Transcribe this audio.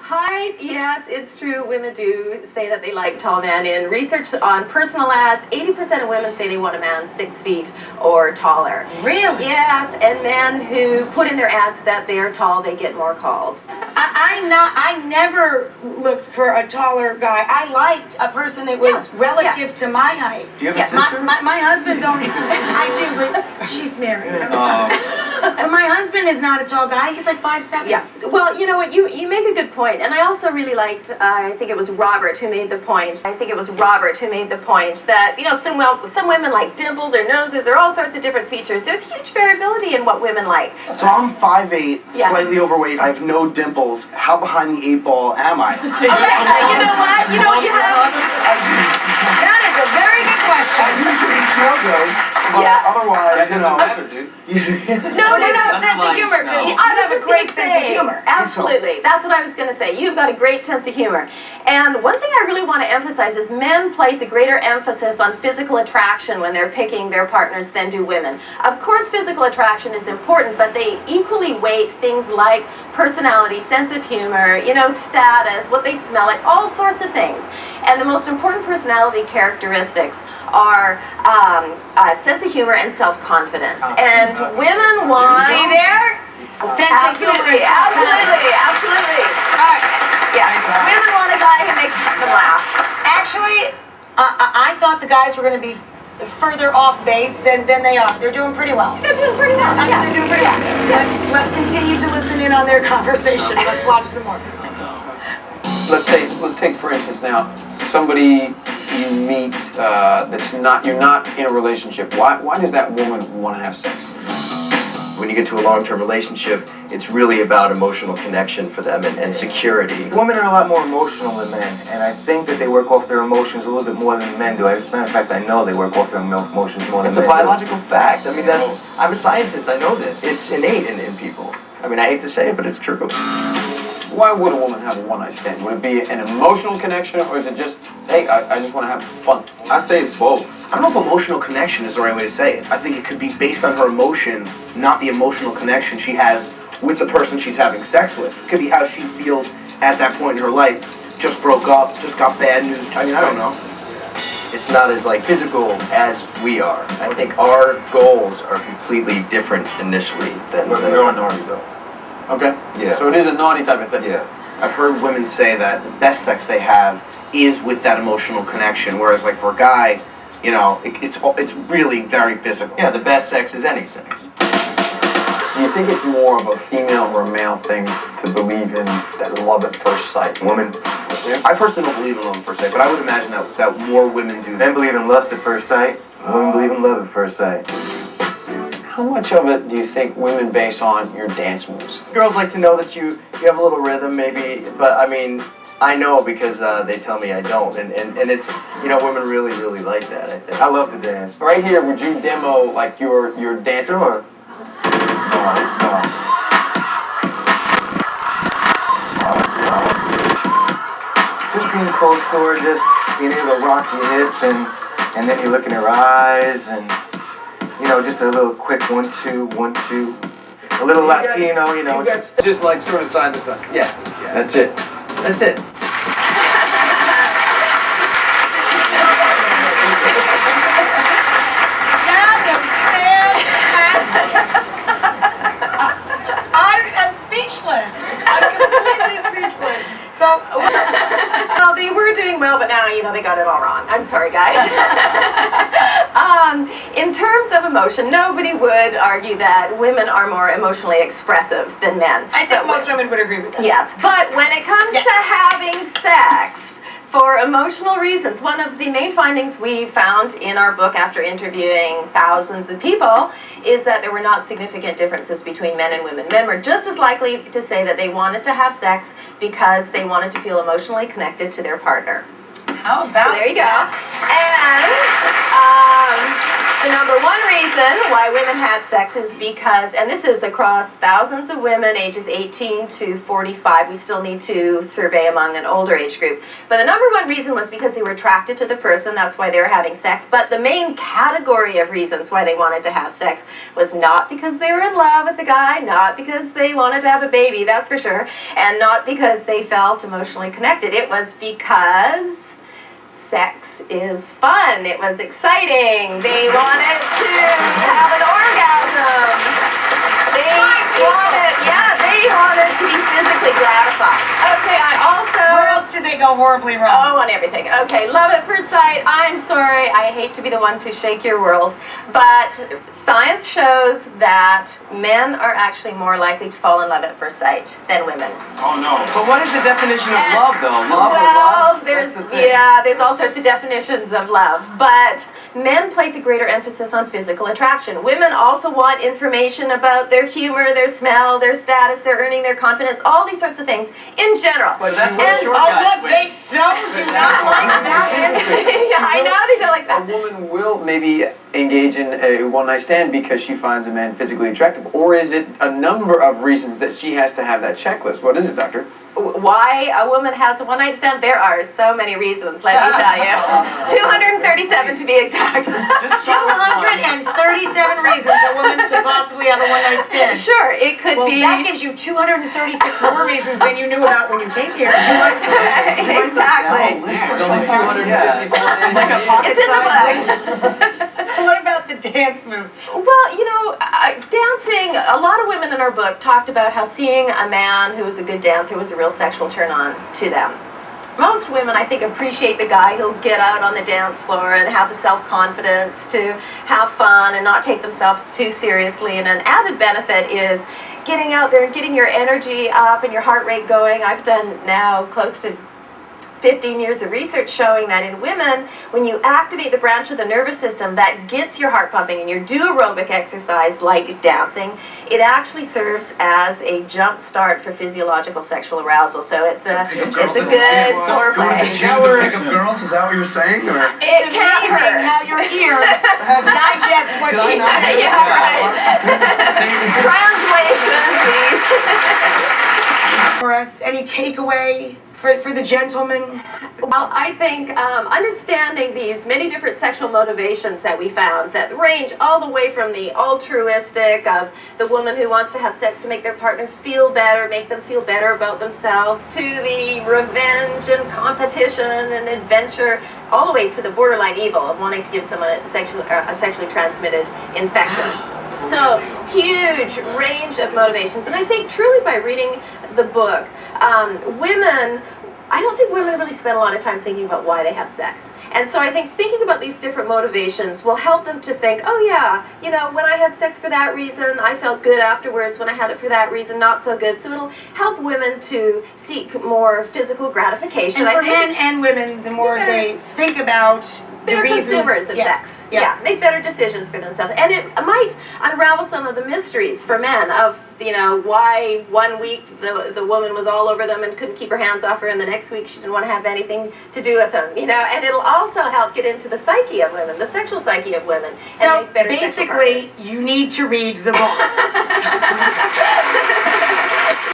Height, yes, it's true. Women do say that they like tall men. In research on personal ads, 80% of women say they want a man 6 feet or taller. Really? Yes, and men who put in their ads that they are tall, they get more calls. I never looked for a taller guy. I liked a person that was relative to my height. Do you have a sister? My husband's only, I do, but she's married. I'm sorry. But my husband is not a tall guy. He's like 5'7". Yeah. Well, you know what? You make a good point, and I also really liked. I think it was Robert who made the point. I think it was Robert who made the point that some women like dimples or noses or all sorts of different features. There's huge variability in what women like. So I'm 5'8", slightly overweight. I have no dimples. How behind the 8 ball am I? Okay, you know what? You know what you have. That is a very good question. I usually smell good, but otherwise, That doesn't matter, dude. No, sense of humor. You have a great sense of humor. Absolutely. That's what I was going to say. You've got a great sense of humor. And one thing I really want to emphasize is men place a greater emphasis on physical attraction when they're picking their partners than do women. Of course, physical attraction is important, but they equally weight things like personality, sense of humor, status, what they smell like, all sorts of things. And the most important personality characteristics are sense of humor and self-confidence. And women want... See there? Sense of humor. Absolutely. Yeah. Women want a guy who makes them laugh. Actually, I thought the guys were going to be further off base than they are. They're doing pretty well. They're doing pretty well. They're doing pretty well. Let's continue to listen in on their conversation. Let's watch some more. Let's take for instance now somebody you meet you're not in a relationship. Why does that woman want to have sex? When you get to a long-term relationship, it's really about emotional connection for them and security. Women are a lot more emotional than men, and I think that they work off their emotions a little bit more than men do. As a matter of fact, I know they work off their emotions more than men do. It's a biological fact. I mean, I'm a scientist. I know this. It's innate in people. I mean, I hate to say it, but it's true. Why would a woman have a one-night stand? Would it be an emotional connection, or is it just, hey, I just want to have fun? I say it's both. I don't know if emotional connection is the right way to say it. I think it could be based on her emotions, not the emotional connection she has with the person she's having sex with. It could be how she feels at that point in her life. Just broke up, just got bad news. I mean, I don't know. It's not as physical as we are. I think our goals are completely different initially than You're naughty though. Okay. Yeah. So it is a naughty type of thing. Yeah. I've heard women say that the best sex they have is with that emotional connection, whereas like for a guy, it's really very physical. Yeah, the best sex is any sex. Do you think it's more of a female or a male thing to believe in that love at first sight? Women? I personally don't believe in love at first sight, but I would imagine that more women do that. Men believe in lust at first sight. Women believe in love at first sight. How much of it do you think women base on your dance moves? Girls like to know that you have a little rhythm, maybe, but I mean, I know because they tell me I don't, and it's, women really, really like that, I think. I love to dance. Right here, would you demo your dance? Come on. Just being close to her, just being able to rock your hips, and then you look in her eyes, and just a little quick 1, 2, 1, 2. A little Latino, Just like sort of side to side. Yeah. That's it. That's it. I'm speechless. I'm completely speechless. So, Well, they were doing well, but now, they got it all wrong. I'm sorry, guys. In terms of emotion, nobody would argue that women are more emotionally expressive than men. I think most women would agree with that. Yes, but when it comes to having sex for emotional reasons, one of the main findings we found in our book after interviewing thousands of people is that there were not significant differences between men and women. Men were just as likely to say that they wanted to have sex because they wanted to feel emotionally connected to their partner. How about So there you go. And The number one reason why women had sex is because, and this is across thousands of women ages 18 to 45, we still need to survey among an older age group, but the number one reason was because they were attracted to the person, that's why they were having sex, but the main category of reasons why they wanted to have sex was not because they were in love with the guy, not because they wanted to have a baby, that's for sure, and not because they felt emotionally connected. It was because sex is fun. It was exciting. They wanted to have an orgasm. They wanted to be physically gratified. Okay, I also... Where else did they go horribly wrong? Oh, on everything. Okay, love at first sight. I'm sorry, I hate to be the one to shake your world, but science shows that men are actually more likely to fall in love at first sight than women. Oh no. But what is the definition of love, though? Love or Well, lust? there's That's the thing. there's all sorts of definitions of love, but men place a greater emphasis on physical attraction. Women also want information about their humor, their smell, their status, their earning, their confidence, all these sorts of things in general. But that's she what And- short Oh, guys look, win. they so do not like that. Yeah, I know they don't like A that. woman will maybe engage in a one-night stand because she finds a man physically attractive, or is it a number of reasons that she has to have that checklist? What is it, doctor? Why a woman has a one-night stand? There are so many reasons, let me tell you. 237 to be exact. 237 reasons a woman could possibly have a one-night stand. Sure, it could Well, be. that gives you 236 more reasons than you knew about when you came here. Exactly. There's only 254 days. Like a pocket It's in the size. What about the dance moves? Well, you know, dancing, a lot of women in our book talked about how seeing a man who was a good dancer was a real sexual turn on to them. Most women, I think, appreciate the guy who'll get out on the dance floor and have the self-confidence to have fun and not take themselves too seriously. And an added benefit is getting out there and getting your energy up and your heart rate going. I've done now close to 15 years of research showing that in women, when you activate the branch of the nervous system that gets your heart pumping and you do aerobic exercise like dancing, it actually serves as a jump start for physiological sexual arousal. So it's a good foreplay. Pick up girls, is that what you're saying? Or It can't Amazing hurt. how your ears digest what she said. Yeah, right. Translation, please. For us, any takeaway for the gentleman? Well, I think understanding these many different sexual motivations that we found that range all the way from the altruistic of the woman who wants to have sex to make their partner feel better, make them feel better about themselves, to the revenge and competition and adventure, all the way to the borderline evil of wanting to give someone a sexually transmitted infection. So, huge range of motivations. And I think truly by reading the book, women, I don't think women really spend a lot of time thinking about why they have sex. And so I think thinking about these different motivations will help them to think, oh yeah, you know, when I had sex for that reason, I felt good afterwards. When I had it for that reason, not so good. So it'll help women to seek more physical gratification. And for I think men and women, the more better- they think about the better reasons. consumers of Yes. sex. Yeah. Make better decisions for themselves. And it might unravel some of the mysteries for men of, you know, why one week the woman was all over them and couldn't keep her hands off her, and the next week she didn't want to have anything to do with them, you know. And it'll also help get into the psyche of women, the sexual psyche of women, and So make better sexual basically, partners. you need to read the book.